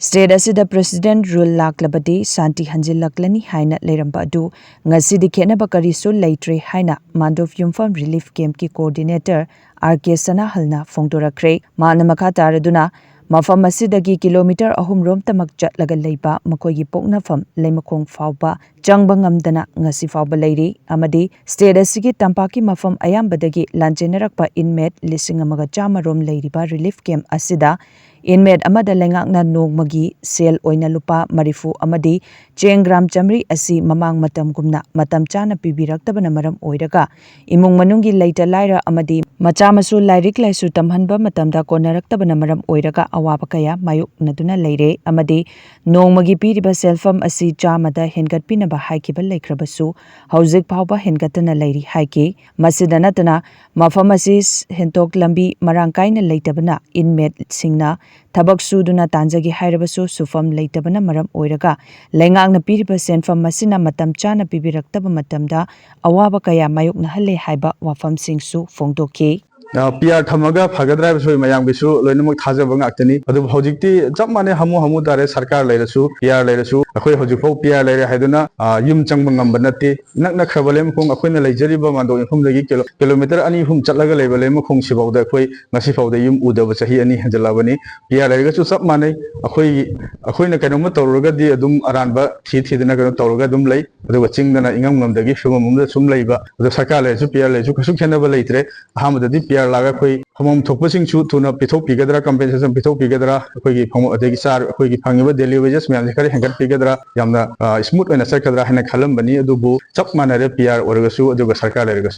State asida President rule laklabadi Santi hanjinlaklani hyna leiram adu ngashidi khetnaba karisu leitre hyna Mandop Yumpham relief camp ki co-ordinator RK Sanahal na phongdorakhre mana makha taraduna mafam asidagi kilometer ahum rom tamak chatlaga leiba makoigi poknafam leimakhong fawba changba ngamdana ngasi fawba leiri amadi state asigi tampaki mafam ayambadagi lanjenarakpa inmate lising amaga chama rom leiriba relief camp asida inmate amada lengakna nogmagi sel oina lupa marifu amadi chengram chamri asi mamang matam gumna matam chana pibiraktabana maram oiraga imung manungi leiter laira amadi machamasu lairik laisu tamhanba matamda konaraktabana maram oiraga awaba kaya mayuk naduna leire amadi nongmagi piriba selfam asi chamada hengat pinaba haikiba leikrabasu hauzik phawba hengatana leiri haiki masida natana mafam asi hentok lambi marangkaina leitabana inmate singna tabak suduna tanjagi hairabasu sufam leitabana maram oiraga lengangna piriba senfam masina matam chana pibiraktaba matamda awaba kaya mayukna halle haiba wafam singsu phongdokhi PR thamaga phagadra bisoi mayam gisu loinamuk thajaba ngaktani adu hojikti chap mane hamu dare sarkar leirasu PR leirasu akhoi hojikfo PR leira haiduna yum changba ngamba nate nakna khabalem khong akhoina leijariba Mandop Yumpham dagi kilometer ani hum chatlaga leibalem khong sibawda akhoi ngasi fawda yum udaba chahi ani hanjalabani PR leirasu chap mane akhoina kainoma tawraga di adum aranba thidana kano tawraga dum lei adu chingdana ingam ngamdagi sumamumda sum leiba adu sarkar leirasu PR leirasu kasu khenaba leitre ahamdadi PR laga koi हमम थोपसिंग छु थुना पिथोक पिगदरा compensation पिथोक पिगदरा अखोगी फम अदेगी सार अखोगी फंगिबा daily wages ma'am जे खरे हेंगत पिगदरा यामना smooth ओइना सरकदरा हेना खलम बनी अदुबु चप मानरे PR ओरगसु अदुगा सरकार लेरगसु